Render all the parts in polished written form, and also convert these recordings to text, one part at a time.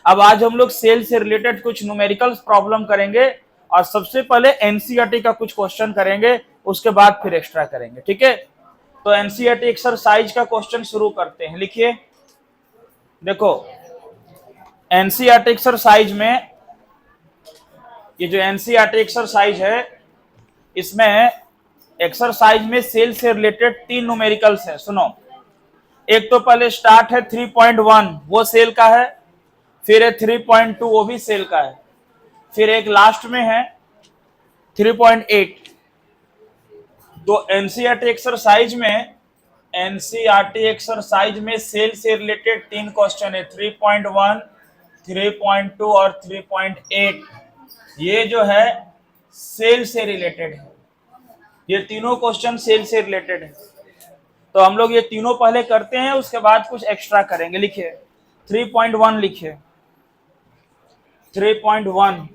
अब आज हम लोग सेल से रिलेटेड कुछ न्यूमेरिकल प्रॉब्लम करेंगे और सबसे पहले एनसीईआरटी का कुछ क्वेश्चन करेंगे, उसके बाद फिर एक्स्ट्रा करेंगे, ठीक है। तो एनसीईआरटी एक्सरसाइज का क्वेश्चन शुरू करते हैं। लिखिए, देखो एनसीईआरटी एक्सरसाइज में, ये जो एनसीईआरटी एक्सरसाइज है, इसमें एक्सरसाइज में सेल से रिलेटेड 3 न्यूमेरिकल्स है। सुनो, एक तो पहले स्टार्ट है 3.1, वो सेल का है। फिर है 3.2, वो भी सेल का है। फिर एक लास्ट में है 3.8। तो एनसीईआरटी एक्सरसाइज में सेल से रिलेटेड 3 क्वेश्चन है, 3.1, 3.2 और 3.8। ये जो है सेल से रिलेटेड है, ये तीनों क्वेश्चन सेल से रिलेटेड है। तो हम लोग ये तीनों पहले करते हैं, उसके बाद कुछ एक्स्ट्रा करेंगे। लिखिए 3.1, लिखिए 3.1।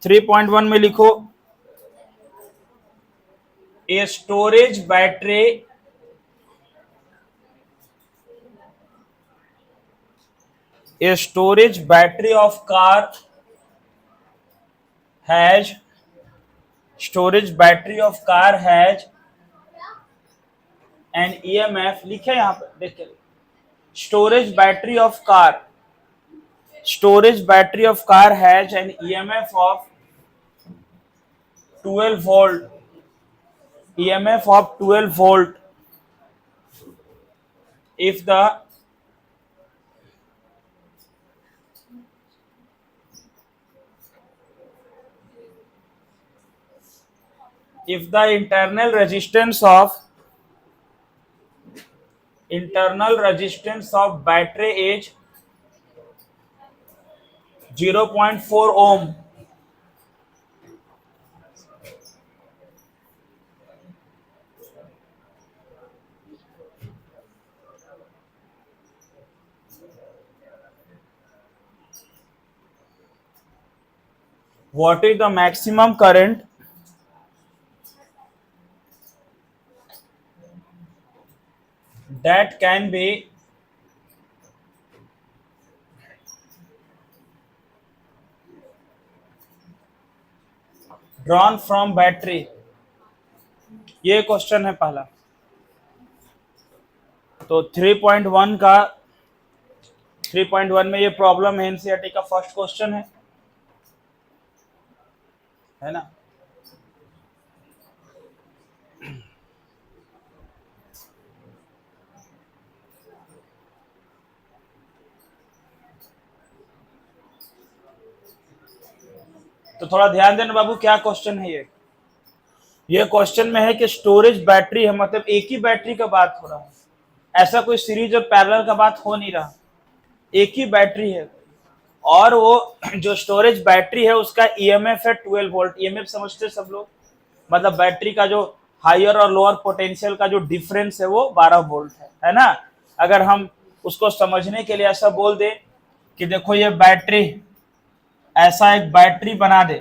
3.1 में लिखो, a storage battery of car has an EMF। लिखे यहां पर, देखिए storage battery of car has an EMF of 12 volt, if the internal resistance of battery is 0.4 ohm, what is the maximum current that can be drawn from battery। ये question है पहला। तो 3.1 में ये प्रॉब्लम है, एनसीईआरटी का first question है ना। तो थोड़ा ध्यान देना बाबू, क्या क्वेश्चन है ये क्वेश्चन में है कि स्टोरेज बैटरी है, मतलब एक ही बैटरी का बात हो रहा है, ऐसा कोई सीरीज और पैरेलल का बात हो नहीं रहा, एक ही बैटरी है। और वो जो स्टोरेज बैटरी है उसका ईएमएफ है 12 वोल्ट। ईएमएफ समझते सब लोग, मतलब बैटरी का जो हायर और लोअर पोटेंशियल का जो डिफरेंस है वो 12 वोल्ट है ना। अगर हम उसको समझने के लिए ऐसा बोल दे कि देखो ये बैटरी, ऐसा एक बैटरी बना दे,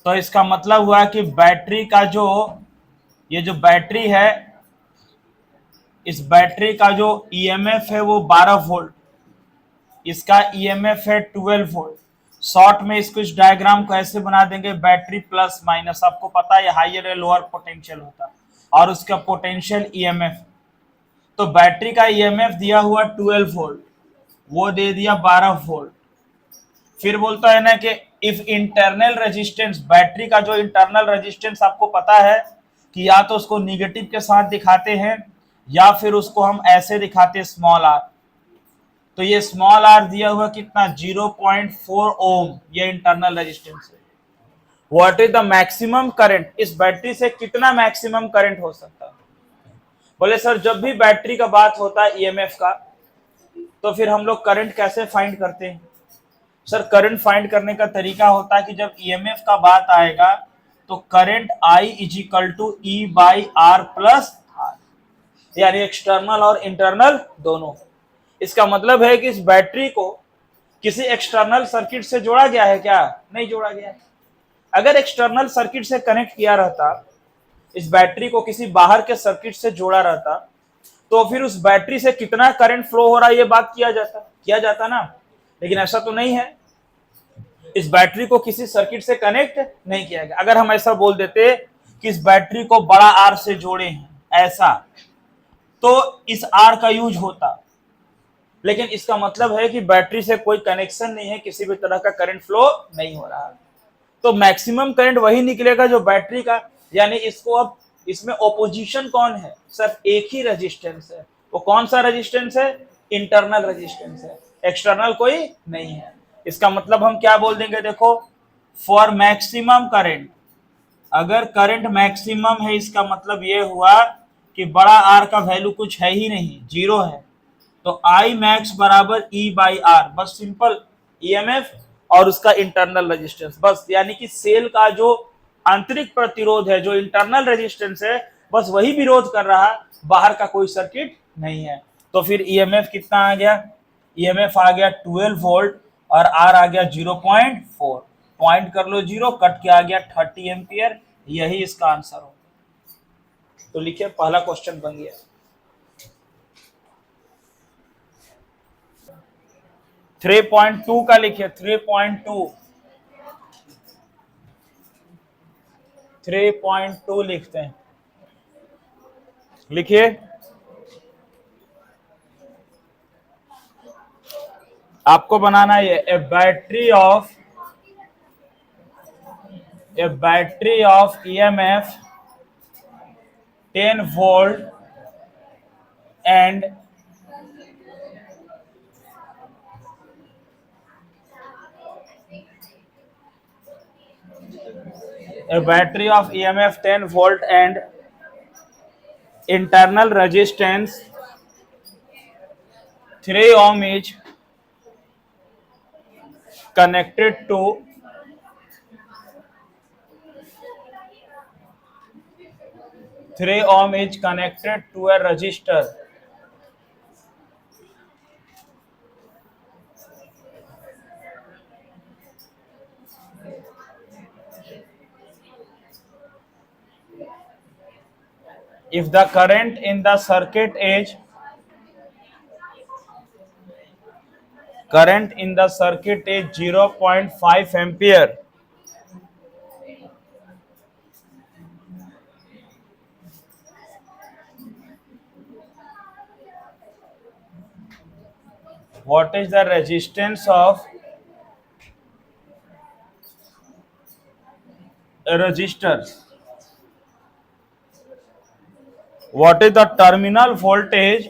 तो इसका मतलब हुआ कि बैटरी का ये जो बैटरी है, इस बैटरी का जो ईएमएफ है वो 12 वोल्ट, इसका ईएमएफ है 12 वोल्ट। शॉर्ट में इसको, इस डायग्राम को ऐसे बना देंगे, बैटरी प्लस माइनस, आपको पता है हायर या लोअर पोटेंशियल होता है, और उसका पोटेंशियल ईएमएफ। तो बैटरी का ईएमएफ दिया हुआ 12 वोल्ट, वो दे दिया 12 वोल्ट। फिर बोलता है ना कि इफ इंटरनल रेजिस्टेंस, बैटरी का जो इंटरनल रेजिस्टेंस आपको पता है कि या तो उसको निगेटिव के साथ दिखाते हैं या फिर उसको हम ऐसे दिखाते हैं स्मॉल आर। तो ये स्मॉल आर दिया हुआ कितना, 0.4 ओम, ये इंटरनल रेजिस्टेंस है। What is the maximum current, इस बैटरी से कितना मैक्सिमम करंट हो सकता है। बोले सर जब भी बैटरी का बात होता है ईएमएफ का, तो फिर हम लोग करंट कैसे फाइंड करते हैं। सर करंट फाइंड करने का तरीका होता है कि जब ईएमएफ का बात आएगा तो current I is equal to E by R plus R, यानी एक्सटर्नल और इंटरनल दोनों। इसका मतलब है कि इस बैटरी को किसी एक्सटर्नल सर्किट से जोड़ा गया है क्या, नहीं जोड़ा गया है। अगर एक्सटर्नल सर्किट से कनेक्ट किया रहता, इस बैटरी को किसी बाहर के सर्किट से जोड़ा रहता, तो फिर उस बैटरी से कितना करंट फ्लो हो रहा है ये बात किया जाता ना, लेकिन ऐसा तो नहीं है। इस बैटरी को किसी सर्किट से कनेक्ट नहीं किया गया। अगर हम ऐसा बोल देते कि इस बैटरी को बड़ा आर से जोड़े हैं ऐसा, तो इस आर का यूज होता, लेकिन इसका मतलब है कि बैटरी से कोई कनेक्शन नहीं है, किसी भी तरह का करंट फ्लो नहीं हो रहा, तो मैक्सिमम करंट वही निकलेगा जो बैटरी का, यानी इसको अब इसमें ओपोजिशन कौन है, सिर्फ एक ही रेजिस्टेंस है। वो कौन सा रेजिस्टेंस है, इंटरनल रेजिस्टेंस है, एक्सटर्नल कोई नहीं है। इसका मतलब हम क्या बोल देंगे, देखो फॉर मैक्सिमम करंट, अगर करंट मैक्सिमम है इसका मतलब ये हुआ कि बड़ा आर का वैल्यू कुछ है ही नहीं, जीरो है, तो आई मैक्स बराबर ई बाई आर, बस सिंपल ईएमएफ और उसका इंटरनल रेजिस्टेंस, बस यानी कि सेल का जो आंतरिक प्रतिरोध है, जो इंटरनल रेजिस्टेंस है, बस वही विरोध कर रहा, बाहर का कोई सर्किट नहीं है। तो फिर ईएमएफ कितना आ गया, ईएमएफ आ गया 12 वोल्ट और आर आ गया 0.4, पॉइंट कर लो जीरो, कट के आ गया 30 एम्पियर, यही इसका आंसर हो। तो लिखिए पहला क्वेश्चन बन गया। 3.2 का लिखिए, 3.2 लिखते हैं, लिखिए। आपको बनाना है a battery of EMF 10 volt and a battery of EMF 10 volt and internal resistance 3 ohm is connected to a resistor. If the current in the circuit is 0.5 ampere, what is the resistance of a resistor? What is the terminal voltage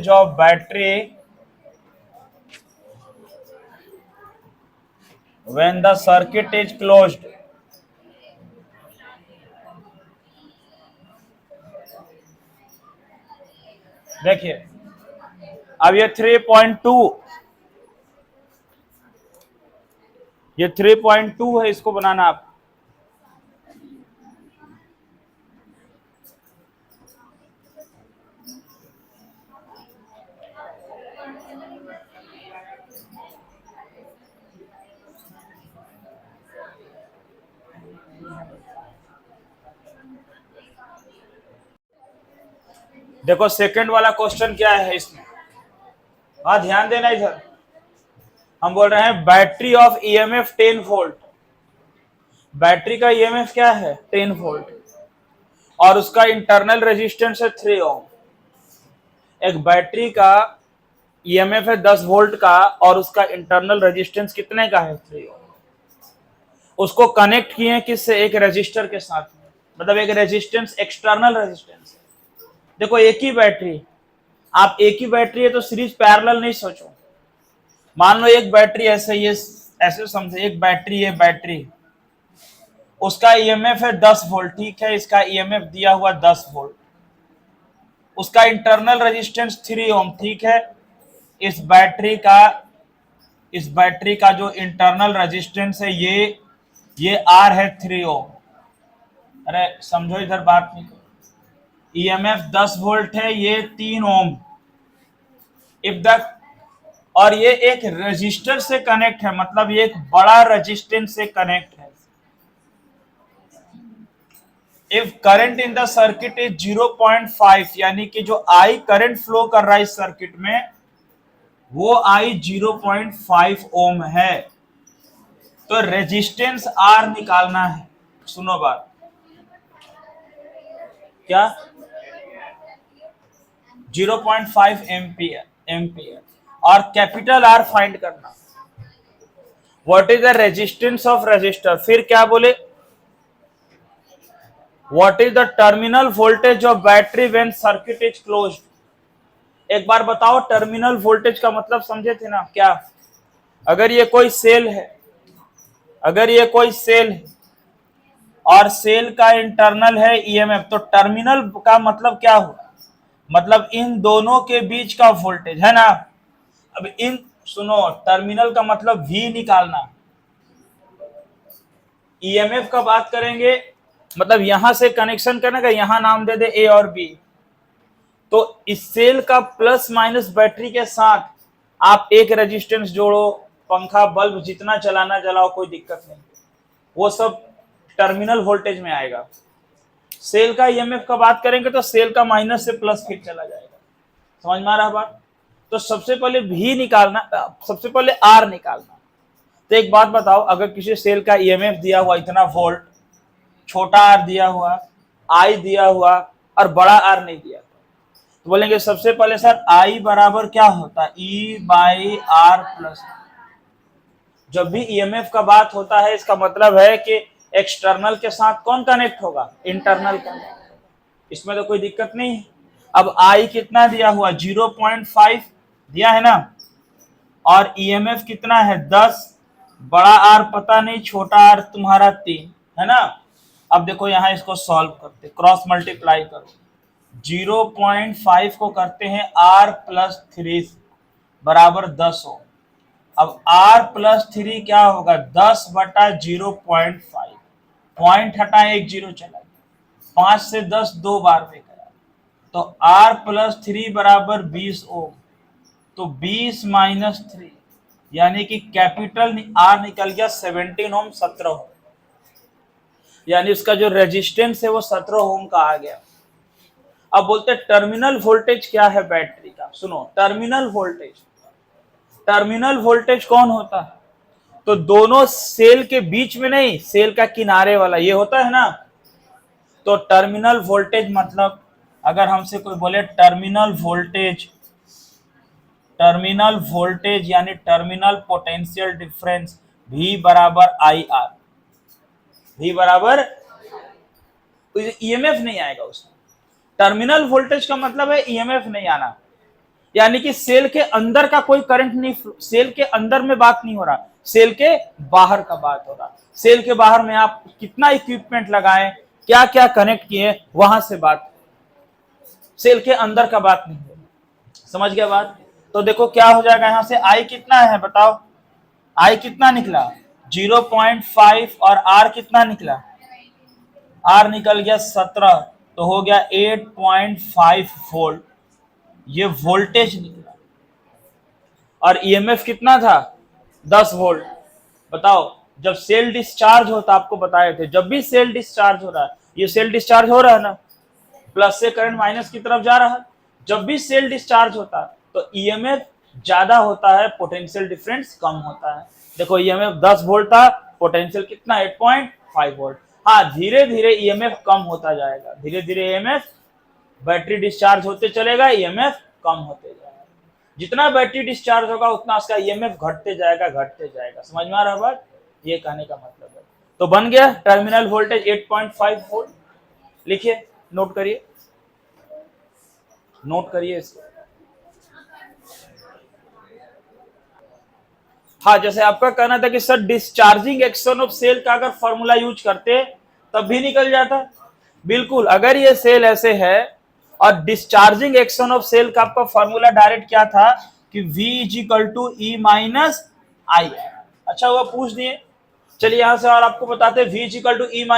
of battery when the circuit is closed? देखिए अब ये 3.2 है, इसको बनाना आप। देखो second वाला question क्या है इसमें, हाँ ध्यान देना इधर। हम बोल रहे हैं battery of EMF 10 volt, battery का ईएमएफ क्या है 10 वोल्ट और उसका इंटरनल रेजिस्टेंस है 3 ओम। एक बैटरी का ईएमएफ है 10 वोल्ट का और उसका इंटरनल रेजिस्टेंस कितने का है 3 ओम। उसको कनेक्ट किए किससे, एक रेजिस्टर के साथ में, मतलब एक रेजिस्टेंस एक्सटर्नल रेजिस्टेंस है। देखो एक ही बैटरी, आप एक ही बैटरी है तो सीरीज पैरेलल नहीं सोचो। मान लो एक बैटरी ऐसे समझे, एक बैटरी है, बैटरी उसका ईएमएफ है 10 वोल्ट, ठीक है, इसका ईएमएफ दिया हुआ 10 वोल्ट, उसका इंटरनल रेजिस्टेंस 3 ओम, ठीक है। इस बैटरी का जो इंटरनल रेजिस्टेंस है ये आर है 3 ओम। अरे समझो इधर बात नहीं, ईएमएफ 10 वोल्ट है, ये 3 ओम। इफ द और ये एक रेजिस्टर से कनेक्ट है, मतलब ये एक बड़ा रेजिस्टेंस से कनेक्ट है। If current in the circuit is 0.5, यानी कि जो आई करंट फ्लो कर रहा है इस सर्किट में, वो आई 0.5 ओम है, तो रेजिस्टेंस आर निकालना है। सुनो बात, क्या 0.5 एम्पियर और कैपिटल आर फाइंड करना। What is the resistance of resistor, फिर क्या बोले, what is the terminal voltage of battery when circuit is closed. एक बार बताओ, टर्मिनल वोल्टेज का मतलब समझे थे ना क्या? अगर ये कोई सेल है, अगर ये कोई सेल है और सेल का इंटरनल है ईएमएफ, तो टर्मिनल का मतलब क्या हुआ, मतलब इन दोनों के बीच का वोल्टेज है ना। अब इन सुनो, टर्मिनल का मतलब V निकालना। ईएमएफ का बात करेंगे, मतलब यहां से कनेक्शन करने का, यहां नाम दे दे A और B। तो इस सेल का प्लस माइनस बैटरी के साथ आप एक रेजिस्टेंस जोड़ो, पंखा बल्ब जितना चलाना चलाओ, कोई दिक्कत नहीं, वो सब टर्मिनल वोल्टेज में आएगा। सेल का ईएमएफ का बात करेंगे तो सेल का माइनस से प्लस फिर चला जाएगा। समझ में आ रहा बात? तो सबसे पहले V निकालना, सबसे पहले R निकालना। तो एक बात बताओ, अगर किसी सेल का ईएमएफ दिया हुआ इतना वोल्ट, छोटा R दिया हुआ, I दिया हुआ और बड़ा R नहीं दिया, तो बोलेंगे सबसे पहले सर I बराबर क्या होता है, E/R प्लस। जब भी ईएमएफ का बात होता है, इसका मतलब है कि एक्सटर्नल के साथ कौन कनेक्ट होगा, इंटरनल कनेक्ट। इसमें तो कोई दिक्कत नहीं है। अब I कितना दिया हुआ, 0.5 दिया है ना, और ईएमएफ कितना है 10, बड़ा R पता नहीं, छोटा R तुम्हारा 3 है ना। अब देखो यहां इसको सॉल्व करते, क्रॉस मल्टीप्लाई करो, 0.5 को करते हैं R प्लस 3 बराबर 10 हो। अब R प्लस 3 क्या होगा, 10 बटा 0.5, पॉइंट हटाए 1 0 चला गया, 5 से 10 दो बार में गया, तो R प्लस 3 बराबर 20 ओम। तो 20 माइनस 3, यानी कि कैपिटल R निकल गया 17 ओम, 17 ओम, यानी उसका जो रेजिस्टेंस है वो 17 ओम का आ गया। अब बोलते हैं टर्मिनल वोल्टेज क्या है बैटरी का। सुनो, टर्मिनल वोल्टेज, टर्मिनल वोल्टेज कौन होता है, तो दोनों सेल के बीच में नहीं, सेल का किनारे वाला ये होता है ना। तो टर्मिनल वोल्टेज मतलब, अगर हमसे कोई बोले टर्मिनल वोल्टेज, टर्मिनल वोल्टेज यानी टर्मिनल पोटेंशियल डिफरेंस V बराबर IR, V बराबर, ईएमएफ नहीं आएगा उसमें। टर्मिनल वोल्टेज का मतलब है ईएमएफ नहीं आना, यानी कि सेल के अंदर का कोई करंट नहीं, सेल के अंदर में बात नहीं हो रहा, सेल के बाहर का बात हो रहा। सेल के बाहर में आप कितना इक्विपमेंट लगाएं, क्या क्या कनेक्ट किए, वहां से बात, सेल के अंदर का बात नहीं हो। समझ गया बात? तो देखो क्या हो जाएगा, यहां से I कितना है बताओ, I कितना निकला 0.5 और R कितना निकला, R निकल गया 17, तो हो गया 8.5 वोल्ट, ये वोल्टेज निकला। और ईएमएफ कितना था 10 वोल्ट। बताओ, जब सेल डिस्चार्ज होता, आपको बताए थे, जब भी सेल डिस्चार्ज हो रहा है, ये सेल डिस्चार्ज हो रहा है ना, प्लस से करंट माइनस की तरफ जा रहा है। जब भी सेल डिस्चार्ज होता है तो ईएमएफ ज्यादा होता है, पोटेंशियल डिफरेंस कम होता है। देखो ईएमएफ 10 वोल्ट था, पोटेंशियल कितना 8.5 वोल्ट। हाँ, धीरे धीरे ईएमएफ कम होता जाएगा, धीरे धीरे ईएमएफ, बैटरी डिस्चार्ज होते चलेगा, ईएमएफ कम होते जाएगा। जितना बैटरी डिस्चार्ज होगा उतना उसका ईएमएफ घटते जाएगा, घटते जाएगा। समझ में आ रहा बात? ये कहने का मतलब है। तो बन गया टर्मिनल वोल्टेज 8.5 वोल्ट। लिखिए, नोट करिए, नोट करिए इसको। हाँ, जैसे आपका कहना था कि sir discharging action of cell का अगर फॉर्मूला यूज करते तब भी निकल जाता। बिल्कुल, अगर ये सेल ऐसे है और डिस्चार्जिंग एक्शन ऑफ सेल का आपका फॉर्मूला डायरेक्ट क्या था कि V = E - IR। अच्छा हुआ पूछ दिए। चलिए यहां से और आपको बताते हैं V = E -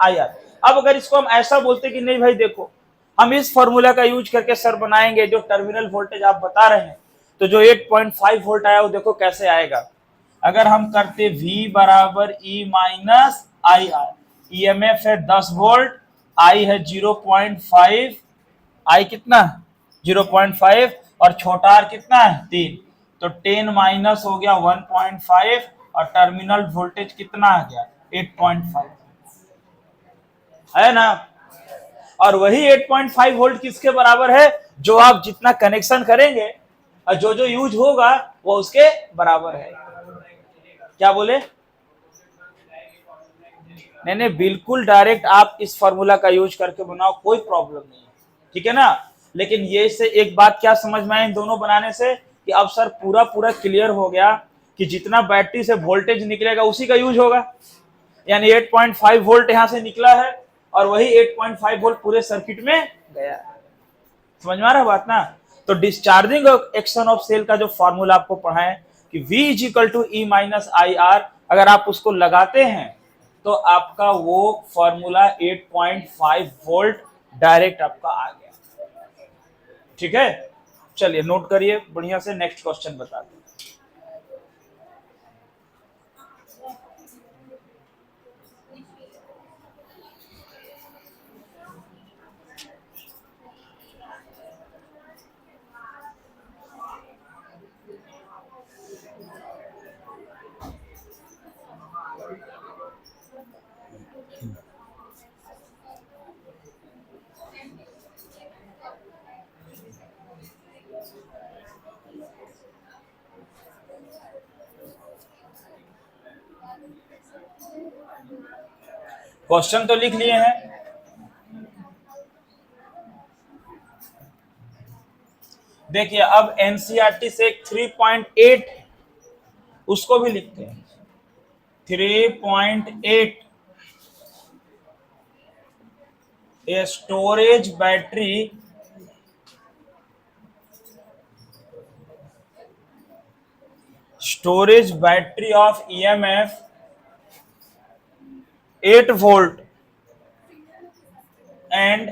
IR। अब अगर इसको हम ऐसा बोलते कि नहीं भाई देखो, हम इस फॉर्मूला का यूज करके सर बनाएंगे जो टर्मिनल वोल्टेज आप बता रहे हैं, तो जो 8.5 वोल्ट आया वो देखो कैसे आएगा। अगर हम करते V बराबर E minus I are, EMF है 10 वोल्ट, I है 0.5, I कितना 0.5 और छोटा r कितना है 3, तो 10 माइनस हो गया 1.5 और टर्मिनल वोल्टेज कितना आ गया 8.5 है ना। और वही 8.5 वोल्ट किसके बराबर है, जो आप जितना कनेक्शन करेंगे और जो जो यूज होगा वो उसके बराबर है। क्या बोले, नहीं बिल्कुल डायरेक्ट आप इस फॉर्मूला का यूज करके बनाओ, कोई प्रॉब्लम नहीं है, ठीक है ना। लेकिन ये से एक बात क्या समझ में आई इन दोनों बनाने से, कि अब सर पूरा पूरा क्लियर हो गया कि जितना बैटरी से वोल्टेज निकलेगा उसी का यूज होगा। यानी 8.5 वोल्ट यहां से निकला है और वही 8.5 वोल्ट पूरे सर्किट में गया। समझ में आ रहा है बात ना। तो डिस्चार्जिंग एक्शन ऑफ सेल का जो फॉर्मूला आपको पढ़ाएं कि V is equal to E minus I R, अगर आप उसको लगाते हैं तो आपका वो फॉर्मूला 8.5 वोल्ट डायरेक्ट आपका आ गया। ठीक है, चलिए नोट करिए बढ़िया से, नेक्स्ट क्वेश्चन बताते हैं। क्वेश्चन तो लिख लिए हैं, देखिए अब एनसीईआरटी से 3.8 उसको भी लिखते हैं। 3.8 a storage battery of EMF 8 volt and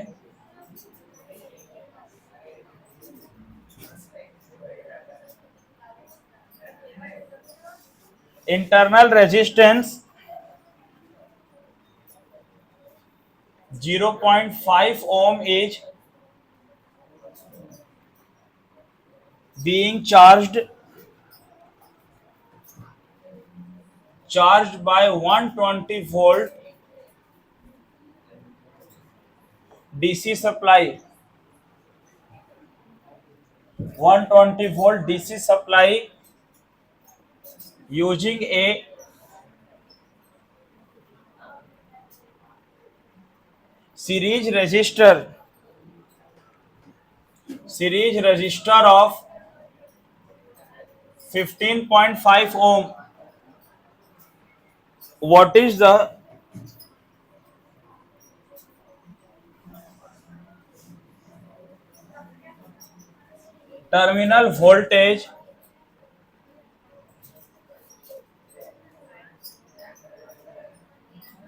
internal resistance 0.5 ohm is being charged by 120 volt DC supply, 120 volt DC supply using a series resistor of 15.5 ohm. What is the terminal voltage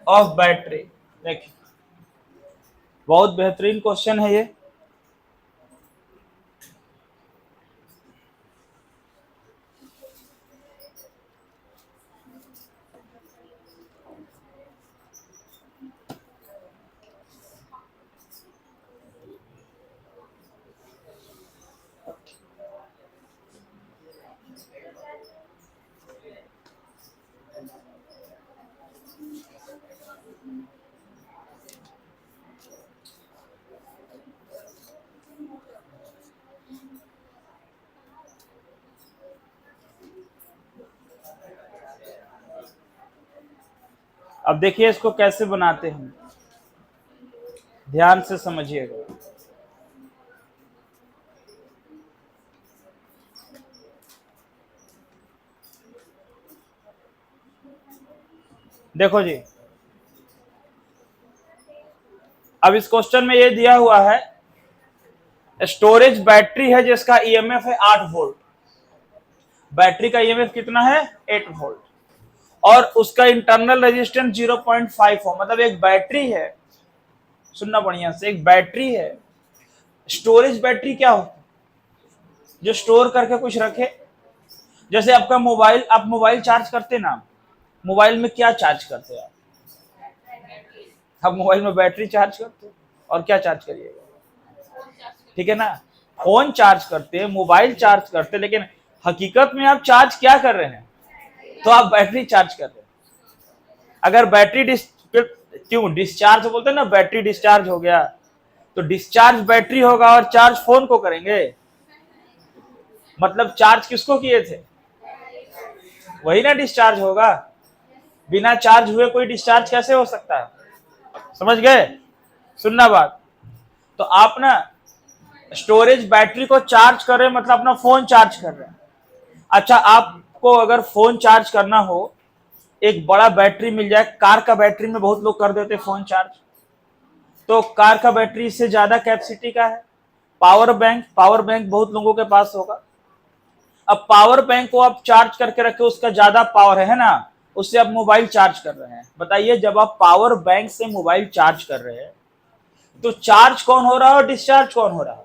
of battery? देखिए बहुत बेहतरीन question है ये। अब देखिए इसको कैसे बनाते हैं, ध्यान से समझिएगा। देखो जी, अब इस क्वेश्चन में ये दिया हुआ है स्टोरेज बैटरी है जिसका ईएमएफ है 8 वोल्ट। बैटरी का ईएमएफ कितना है 8 वोल्ट और उसका इंटरनल रेजिस्टेंस 0.5 ओम। मतलब एक बैटरी है, सुनना बढ़िया से, एक बैटरी है। स्टोरेज बैटरी क्या होता है, जो स्टोर करके कुछ रखे। जैसे आपका मोबाइल, आप मोबाइल चार्ज करते ना, मोबाइल में क्या चार्ज करते हैं आप मोबाइल में बैटरी चार्ज करते हो और क्या चार्ज करिएगा, ठीक है ना। फोन चार्ज करते हैं, मोबाइल चार्ज करते हैं, लेकिन हकीकत में आप चार्ज क्या कर रहे हैं, तो आप बैटरी चार्ज कर रहे हैं। अगर बैटरी क्यों डिस्चार्ज बोलते हैं ना, बैटरी डिस्चार्ज हो गया, तो डिस्चार्ज बैटरी होगा और चार्ज फोन को करेंगे। मतलब चार्ज किसको किए थे, वही ना डिस्चार्ज होगा। बिना चार्ज हुए कोई डिस्चार्ज कैसे हो सकता है, समझ गए। सुनना बात, तो आप ना स्टोरेज बैटरी को चार्ज कर रहे हैं, मतलब अपना फोन चार्ज कर रहे हैं। अच्छा, आपको अगर फोन चार्ज करना हो, एक बड़ा बैटरी मिल जाए, कार का बैटरी में बहुत लोग कर देते फोन चार्ज, तो कार का बैटरी से ज्यादा कैपेसिटी का है। पावर बैंक बहुत लोगों के पास होगा। अब पावर बैंक को आप चार्ज करके रखे, उसका ज्यादा पावर है ना, उससे आप मोबाइल चार्ज कर रहे हैं। बताइए, जब आप पावर बैंक से मोबाइल चार्ज कर रहे हैं, तो चार्ज कौन हो रहा है और डिस्चार्ज कौन हो रहा है,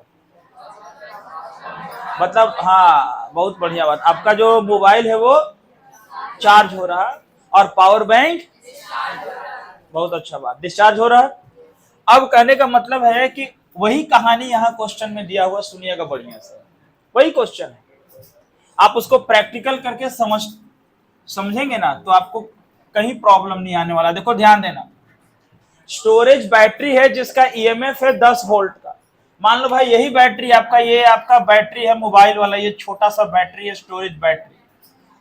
मतलब हाँ, बहुत बढ़िया बात। आपका जो मोबाइल है वो चार्ज हो रहा है और पावर बैंक, बहुत अच्छा बात, डिस्चार्ज हो रहा है। अब कहने का मतलब है कि वही कहानी यहाँ क्वेश्चन में दिया हुआ, सुनिएगा बढ़िया से, वही क्वेश्चन है। आप उसको प्रैक्टिकल करके समझेंगे ना, तो आपको कहीं प्रॉब्लम नहीं आने वाला। देखो ध्यान देना, स्टोरेज बैटरी है जिसका ईएमएफ है 10 वोल्ट का। मान लो भाई यही बैटरी आपका, ये आपका बैटरी है मोबाइल वाला, ये छोटा सा बैटरी है स्टोरेज बैटरी,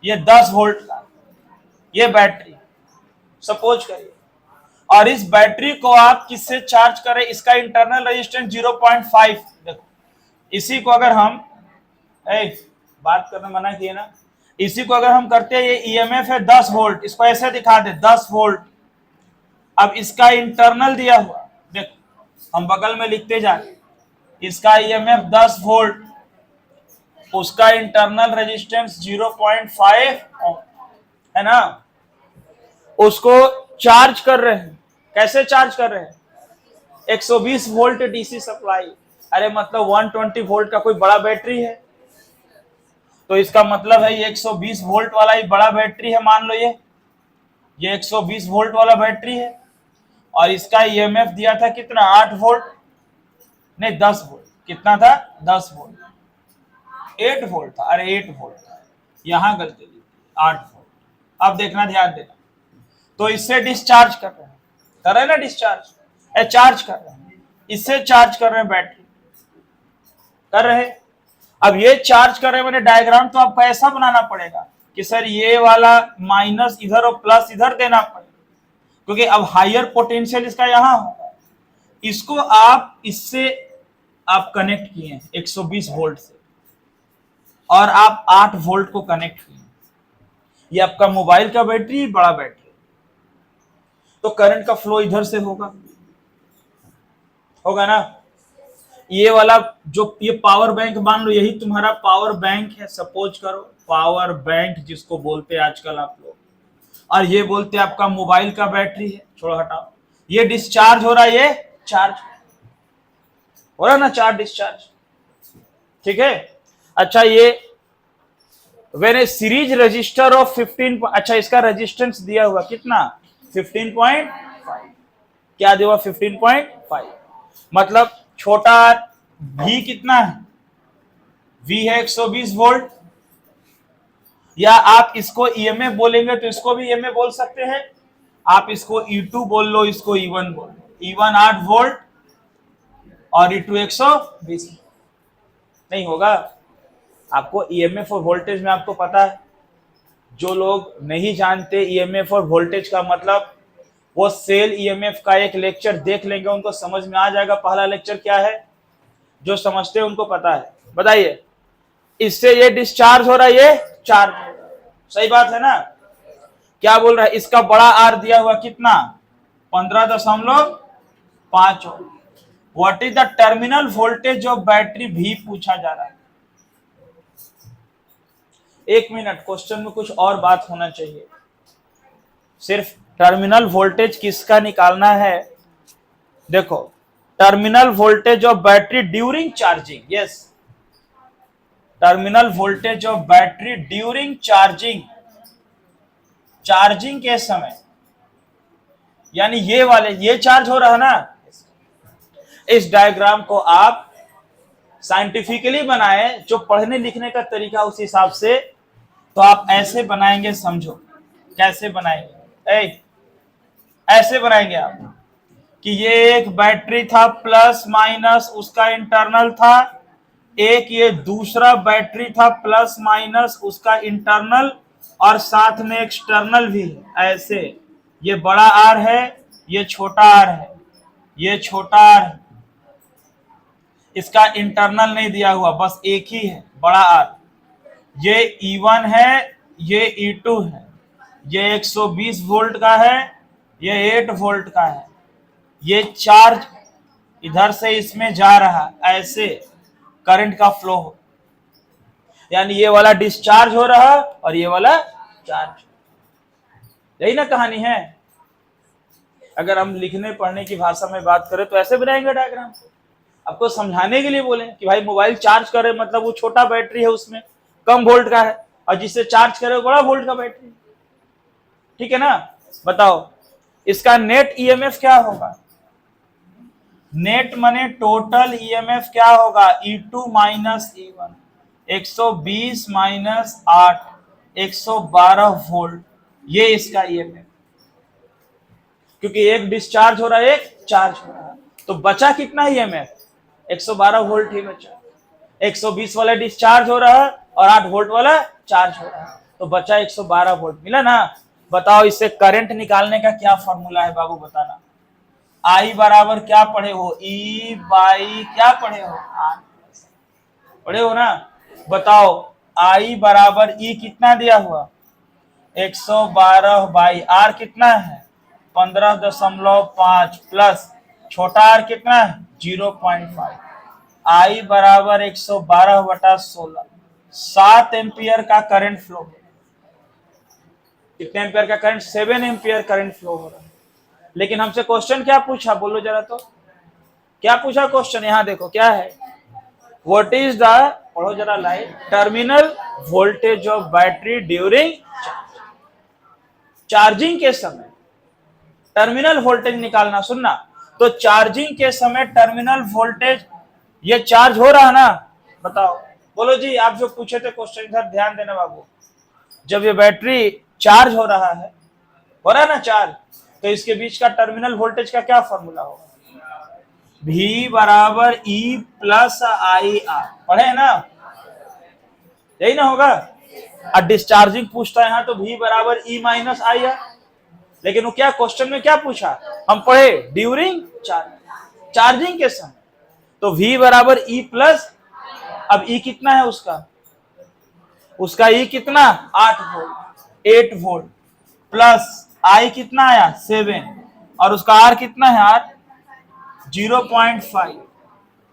ये 10 वोल्ट का ये बैटरी सपोज करिए। और इस बैटरी को आप किससे चार्ज करें, इसका इंटरनल रेजिस्टेंस 0.5। देखो इसी को अगर हम बात करने मना किए ना, इसी को अगर हम करते हैं, ये ईएमएफ है 10 वोल्ट, इसको ऐसे दिखा दे 10 वोल्ट। अब इसका इंटरनल दिया हुआ, देखो हम बगल में लिखते जा रहे, इसका ईएमएफ 10 वोल्ट, उसका इंटरनल रेजिस्टेंस 0.5 है ना, उसको चार्ज कर रहे हैं। कैसे चार्ज कर रहे हैं, 120 वोल्ट डीसी सप्लाई। अरे मतलब 120 वोल्ट का कोई बड़ा बैटरी है, तो इसका मतलब है ये 120 वोल्ट वाला ही बड़ा बैटरी है। मान लो ये 120 वोल्ट वाला बैटरी है, और इसका ईएमएफ दिया था कितना, 8 वोल्ट, नहीं 10 वोल्ट। कितना था, 10 वोल्ट, 8 वोल्ट था, अरे 8 वोल्ट था, यहां गलती दी, 8 वोल्ट। अब देखना, ध्यान देना, तो इससे डिस्चार्ज कर रहे हैं, कर रहे हैं ना डिस्चार्ज, चार्ज कर रहे हैं, इससे चार्ज कर रहे हैं, बैटरी कर रहे हैं। अब ये चार्ज कर रहे हैं, मैंने डायग्राम तो आपको ऐसा बनाना पड़ेगा कि सर ये वाला माइनस इधर और प्लस इधर देना पड़ेगा, क्योंकि अब हायर पोटेंशियल इसका यहां होगा। इसको आप इससे आप कनेक्ट किए 120 वोल्ट से, और आप 8 वोल्ट को कनेक्ट किए। ये आपका मोबाइल का बैटरी, बड़ा बैटरी, तो करंट का फ्लो इधर से होगा ना। ये वाला जो ये पावर बैंक, मान लो यही तुम्हारा पावर बैंक है, सपोज करो पावर बैंक जिसको बोलते हैं आजकल आप लोग, और ये बोलते हैं आपका मोबाइल का बैटरी है। छोड़ो हटाओ, ये डिस्चार्ज हो रहा है, ये चार्ज हो रहा है ना, चार्ज डिस्चार्ज, ठीक है। अच्छा, ये when a series register of 15, अच्छा इसका रेजिस्टेंस दिया हुआ कितना, 15.5, क्या दिया हुआ 15.5, मतलब छोटा V कितना है, V है 120 वोल्ट, या आप इसको ईएमएफ बोलेंगे तो इसको भी ईएमएफ बोल सकते हैं। आप इसको E2 बोल लो, इसको E1 बोल लो। E1 8 वोल्ट और E2 120 नहीं होगा। आपको ईएमएफ और वोल्टेज में आपको पता है, जो लोग नहीं जानते ईएमएफ और वोल्टेज का मतलब, वो सेल ईएमएफ का एक लेक्चर देख लेंगे, उनको समझ में आ जाएगा पहला लेक्चर क्या है। जो समझते हैं उनको पता है। बताइए, इससे ये डिस्चार्ज हो रहा है, ये चार्ज हो रहा है, सही बात है ना। क्या बोल रहा है, इसका बड़ा आर दिया हुआ कितना, 15.5 ohm. What is the terminal voltage of battery भी पूछा जा रहा है। एक मिनट, क्वेश्चन में कुछ और बात होना चाहिए। सिर्फ टर्मिनल वोल्टेज किसका निकालना है, देखो terminal voltage of battery during charging, yes terminal voltage of battery during charging, charging के समय, यानी ये वाले, ये चार्ज हो रहा है ना। इस डायग्राम को आप साइंटिफिकली बनाए, जो पढ़ने लिखने का तरीका उस हिसाब से, तो आप ऐसे बनाएंगे, समझो कैसे बनाएंगे। ऐसे बनाएंगे आप कि ये एक बैटरी था, प्लस माइनस उसका इंटरनल था, एक ये दूसरा बैटरी था, प्लस माइनस उसका इंटरनल, और साथ में एक्सटर्नल भी है। ऐसे ये बड़ा आर है, ये छोटा आर है, ये छोटा आर है, इसका इंटरनल नहीं दिया हुआ, बस एक ही है बड़ा आर। ये E1 है, ये E2 है, ये 120 वोल्ट का है, ये 8 वोल्ट का है। ये चार्ज इधर से इसमें जा रहा, ऐसे करंट का फ्लो हो, यानी ये वाला डिस्चार्ज हो रहा और ये वाला चार्ज। यही ना कहानी है। अगर हम लिखने पढ़ने की भाषा में बात करें तो ऐसे बनाएंगे डायग्राम, आपको समझाने के लिए बोले कि भाई मोबाइल चार्ज करे, मतलब वो छोटा बैटरी है, उसमें कम वोल्ट का है, और जिससे चार्ज करे बड़ा वोल्ट का बैटरी। ठीक है ना। बताओ इसका नेट ईएमएफ क्या होगा? नेट माने टोटल ईएमएफ क्या होगा? E2 minus E1, 120 minus 8, 112 volt, ये इसका ईएमएफ। क्योंकि एक डिस्चार्ज हो रहा है, एक चार्ज हो रहा है, तो बचा कितना ईएमएफ? 112 वोल्ट ही बचा। 120 वाला डिस्चार्ज हो रहा है और 8 वोल्ट वाला चार्ज हो रहा है, तो बचा 112 वोल्ट, मिला ना। बताओ इससे करंट निकालने का क्या फॉर्मूला है बाबू, बताना। आई बराबर क्या पढ़े हो? E बाई क्या पढ़े हो? R पढ़े हो ना। बताओ आई बराबर E कितना दिया हुआ? 112 बाई R कितना है? 15.5 प्लस छोटा r कितना है? 0.5। आई बराबर 112/16, 7 एम्पियर का करंट फ्लो। कितने एम्पियर का करंट? 7 एम्पियर करंट फ्लो हो रहा है। लेकिन हमसे क्वेश्चन क्या पूछा, बोलो जरा तो, क्या पूछा क्वेश्चन? यहां देखो क्या है, व्हाट इज द, पढ़ो जरा line, terminal voltage of battery during charging के समय। टर्मिनल वोल्टेज निकालना, सुनना। तो चार्जिंग के समय टर्मिनल वोल्टेज, ये चार्ज हो रहा है ना। बताओ, बोलो जी, आप जो पूछे थे क्वेश्चन, इधर ध्यान देना बाबू। जब ये बैटरी चार्ज हो रहा है ना चार्ज, तो इसके बीच का टर्मिनल वोल्टेज का क्या फॉर्मूला होगा? V बराबर E प्लस आई आर, पढ़े ना, यही ना होगा। और डिस्चार्जिंग पूछता है यहाँ, तो V बराबर E माइनस आई आर। लेकिन वो क्या क्वेश्चन में क्या पूछा, हम पढ़े ड्यूरिंग चार्जिंग के समय, तो V बराबर E प्लस, अब E कितना है उसका E कितना? 8 वोल्ट, 8 वोल्ट, प्लस I कितना आया? 7, और उसका R कितना है? R 0.5,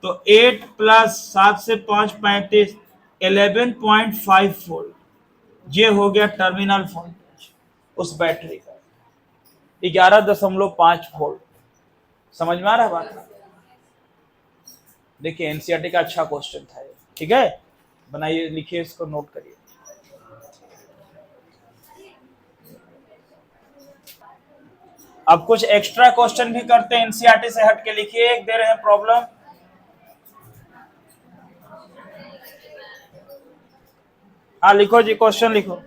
तो 8 प्लस 7 से 5 35, 11.5 वोल्ट, ये हो गया टर्मिनल वोल्टेज उस बैटरी का, 11.5 वोल्ट। समझ में आ रहा है बात? देखिए एनसीईआरटी का अच्छा क्वेश्चन था ये, ठीक है, बनाइए, लिखिए, इसको नोट करिए। अब कुछ एक्स्ट्रा क्वेश्चन भी करते हैं, एनसीईआरटी से हट के लिखिए, एक दे रहे हैं प्रॉब्लम। हाँ लिखो जी, क्वेश्चन लिखो।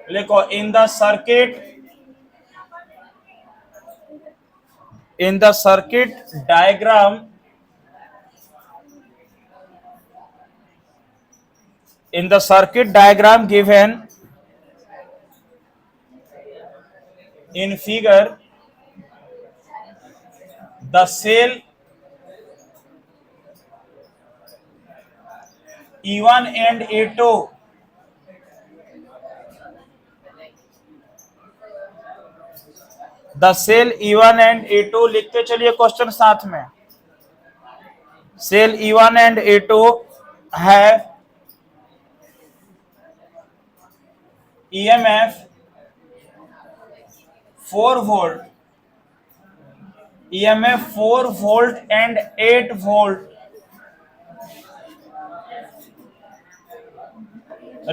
लिखो, in the circuit diagram, in the circuit diagram given in figure, the cell E1 and A2 लिखते चलिए क्वेश्चन साथ में। सेल E1 and A2 है EMF 4 volt EMF 4 volt and 8 volt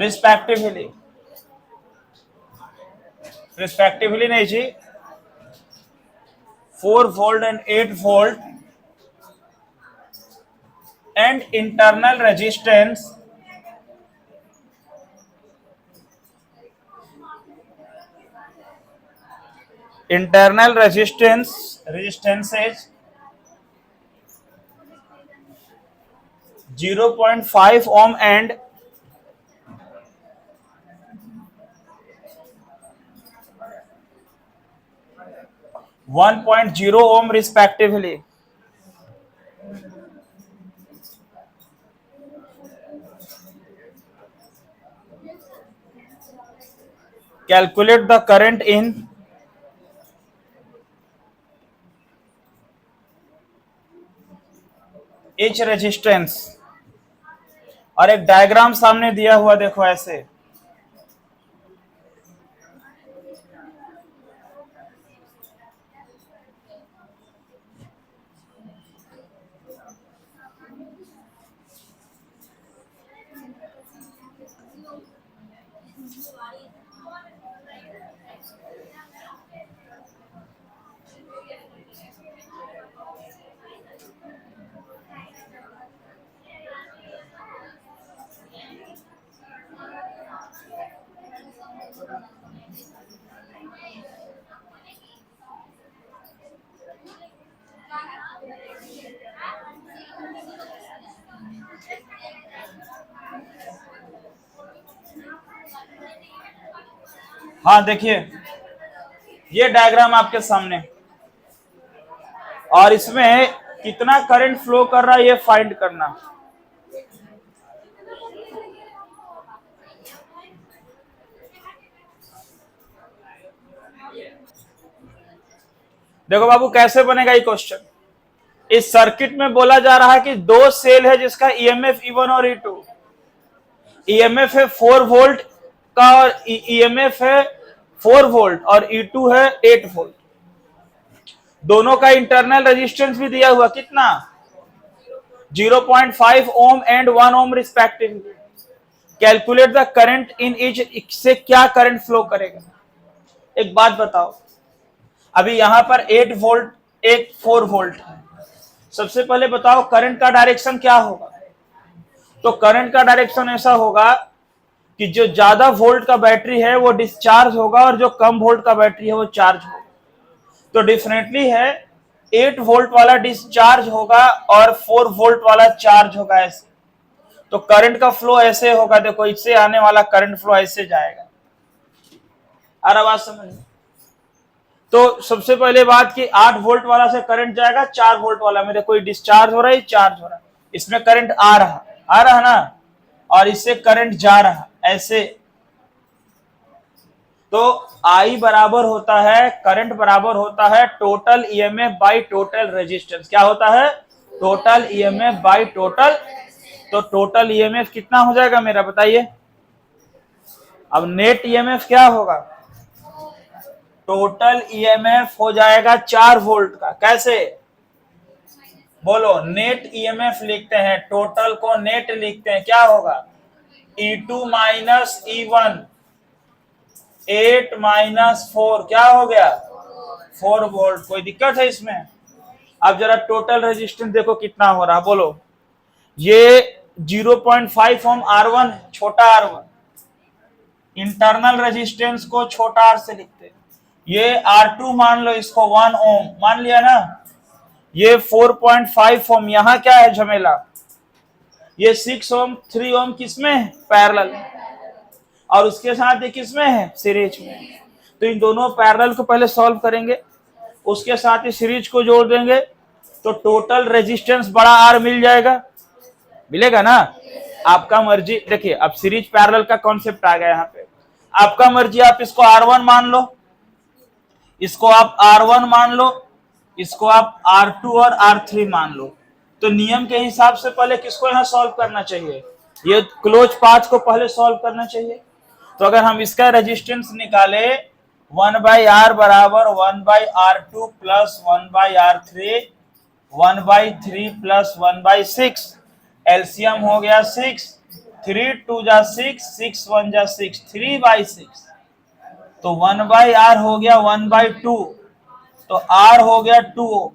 respectively नहीं जी, 4 volt and 8 volt and internal resistance is 0.5 ohm and 1.0 ohm respectively. Calculate the current in each resistance. और एक diagram सामने दिया हुआ देखो ऐसे, हाँ देखिए ये डायग्राम आपके सामने, और इसमें कितना करंट फ्लो कर रहा है ये फाइंड करना। देखो बाबू कैसे बनेगा ये क्वेश्चन। इस सर्किट में बोला जा रहा है कि दो सेल है जिसका ईएमएफ E1 और E2, ईएमएफ है 4 वोल्ट का और ईएमएफ है 4 वोल्ट और E2 है 8 वोल्ट। दोनों का इंटरनल रेजिस्टेंस भी दिया हुआ कितना, 0.5 ohm and 1 ohm respectively. Calculate the current in each, से क्या करंट फ्लो करेगा। एक बात बताओ, अभी यहां पर 8 वोल्ट एक 4 वोल्ट है, सबसे पहले बताओ करंट का डायरेक्शन क्या होगा। तो करंट का डायरेक्शन ऐसा होगा कि जो ज्यादा वोल्ट का बैटरी है वो डिस्चार्ज होगा और जो कम वोल्ट का बैटरी है वो चार्ज होगा। तो डिफरेंटली है, 8 वोल्ट वाला डिस्चार्ज होगा और 4 वोल्ट वाला चार्ज होगा ऐसे। तो करंट का फ्लो ऐसे होगा, देखो इससे आने वाला करंट फ्लो ऐसे जाएगा। आ रहा बात समझ में? तो सबसे पहले बात कि 8 वोल्ट वाला से करंट जाएगा 4 वोल्ट वाला में, देखो डिस्चार्ज हो रहा है चार्ज हो रहा है, इसमें करंट आ रहा ना, और इससे करंट जा रहा ऐसे। तो I बराबर होता है, करंट बराबर होता है total EMF by total resistance. क्या होता है, टोटल ईएमएफ बाई टोटल। तो टोटल ईएमएफ कितना हो जाएगा मेरा बताइए। अब नेट ईएमएफ क्या होगा, टोटल ईएमएफ हो जाएगा 4 वोल्ट का। कैसे बोलो, नेट ईएमएफ लिखते हैं, टोटल को नेट लिखते हैं, क्या होगा E2 माइनस E1, 8 माइनस 4 क्या हो गया 4 वोल्ट। कोई दिक्कत है इसमें। अब जरा टोटल रेजिस्टेंस देखो कितना हो रहा, बोलो। ये 0.5 ओम R1, छोटा R1, इंटरनल रेजिस्टेंस को छोटा R से लिखते हैं। ये R2 मान लो, इसको 1 ओम मान लिया ना। ये 4.5 ओम, यहां क्या है झमेला, ये 6 ओम 3 ओम किसमें पैरेलल, और उसके साथ ये किसमें है सीरीज में। तो इन दोनों पैरेलल को पहले सॉल्व करेंगे, उसके साथ ही सीरीज को जोड़ देंगे, तो टोटल रेजिस्टेंस बड़ा आर मिल जाएगा, मिलेगा ना। आपका मर्जी, देखिए अब सीरीज पैरेलल का कॉन्सेप्ट आ गया यहाँ पे। आपका मर्जी, आप इसको R1 मान लो, इसको आप R1 मान लो, इसको आप R2 और R3 मान लो। तो नियम के हिसाब से पहले किसको यहाँ सॉल्व करना चाहिए, ये क्लोज पाथ को पहले सॉल्व करना चाहिए। तो अगर हम इसका रेजिस्टेंस निकाले 1/R बराबर 1/R2 plus 1/R3, 1/3 plus 1/6। LCM हो गया 6, 3 2 जा 6, 6 1 जा 6, 3/6। तो 1/R हो गया 1/2, तो R हो गया 2 ओम।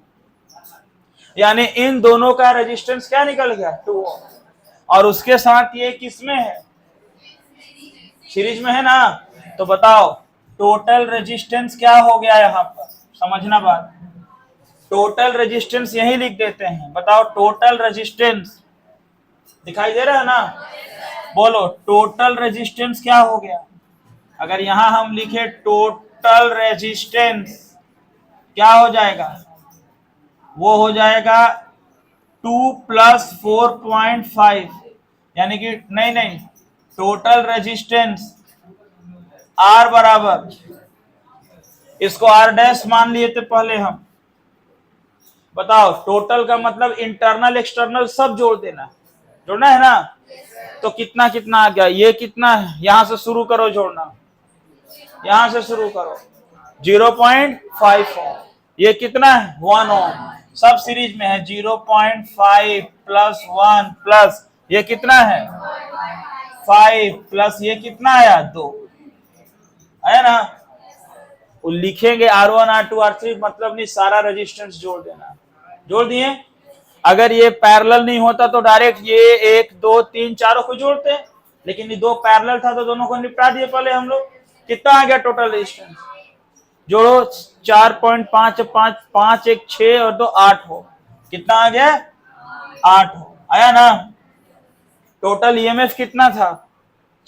यानी इन दोनों का रेजिस्टेंस क्या निकल गया, 2 ओम। और उसके साथ ये किसमें है, सीरीज में है ना। तो बताओ टोटल रेजिस्टेंस क्या हो गया यहां पर, समझना बात। टोटल रेजिस्टेंस यही लिख देते हैं। बताओ टोटल रेजिस्टेंस दिखाई दे रहा है ना, बोलो टोटल रेजिस्टेंस क्या हो गया। अगर यहां हम लिखे टोटल रेजिस्टेंस क्या हो जाएगा, वो हो जाएगा 2 प्लस 4.5, यानी कि नहीं टोटल रेजिस्टेंस R बराबर, इसको R डैश मान लिए थे पहले हम। बताओ टोटल का मतलब इंटरनल एक्सटर्नल सब जोड़ देना, जोड़ना है ना। तो कितना कितना आ गया, ये कितना है, यहां से शुरू करो जोड़ना, यहां से शुरू करो 0.5 ओम। ये कितना है 1 ओम, सब सीरीज में है। 0.5 प्लस 1 प्लस ये कितना है 5 प्लस ये कितना आया 2, है ना। वो लिखेंगे R1 R2 R3 मतलब नहीं, सारा रेजिस्टेंस जोड़ देना, जोड़ दिए। अगर ये पैरेलल नहीं होता तो डायरेक्ट ये 1 2 3 चारों को जोड़ते, लेकिन ये दो पैरेलल था तो दोनों को निपटा दिए पहले हम लोग। कितना आ गया टोटल रेजिस्टेंस, जोड़ो 4.5 5 5 1 6 और 2 8 हो, कितना आ गया 8 हो, आया ना। टोटल ईएमएफ कितना था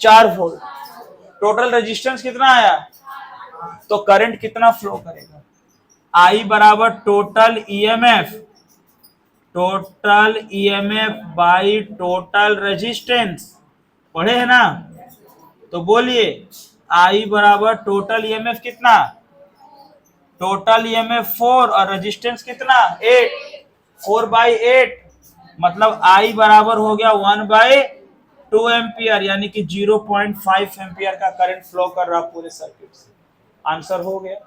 4 वोल्ट, टोटल रेजिस्टेंस कितना आया, तो करंट कितना फ्लो करेगा, आई बराबर total EMF, total EMF by total resistance, पढ़े है ना। तो बोलिए आई बराबर टोटल ईएमएफ कितना, टोटल ईएमएफ 4 और रेजिस्टेंस कितना 8, 4/8 मतलब आई बराबर हो गया 1/2 एम्पियर, यानी कि 0.5 एम्पियर का करंट फ्लो कर रहा पूरे सर्किट से। आंसर हो गया,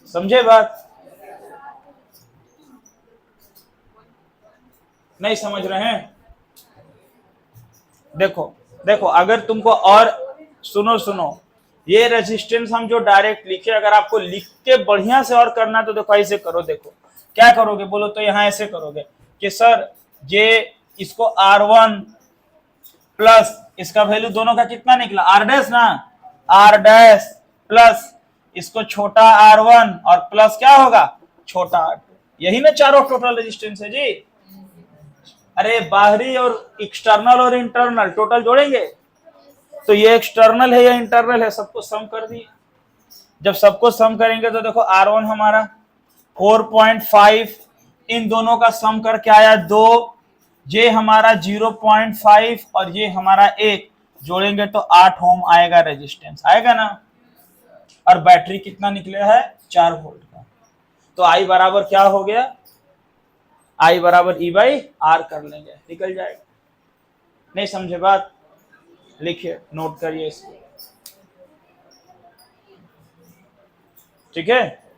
समझे बात, नहीं समझ रहे हैं। देखो देखो अगर तुमको और सुनो ये रेजिस्टेंस हम जो डायरेक्ट लिखे, अगर आपको लिख के बढ़िया से और करना तो देखो ऐसे करो, देखो क्या करोगे बोलो तो यहाँ ऐसे करोगे कि सर ये इसको R1 प्लस इसका वैल्यू दोनों का कितना निकला R डैश ना, R डैश प्लस इसको छोटा R1 और प्लस क्या होगा छोटा R2, यही ना चारों टोटल रेजिस्टेंस है जी। अरे बाहरी और एक्सटर्नल और इंटरनल टोटल जोड़ेंगे, तो ये एक्सटर्नल है या इंटरनल है, सबको सम कर दिए। जब सबको सम करेंगे तो देखो R1 हमारा 4.5, इन दोनों का सम करके आया 2, ये हमारा 0.5 और ये हमारा 1, जोड़ेंगे तो 8 ओम आएगा रेजिस्टेंस, आएगा ना। और बैटरी कितना निकले है 4 वोल्ट का। तो आई बराबर क्या हो गया, आई बराबर E/R कर लेंगे, निकल जाएगा। नहीं समझे बात, लिखिए नोट करिए इसको, ठीक है।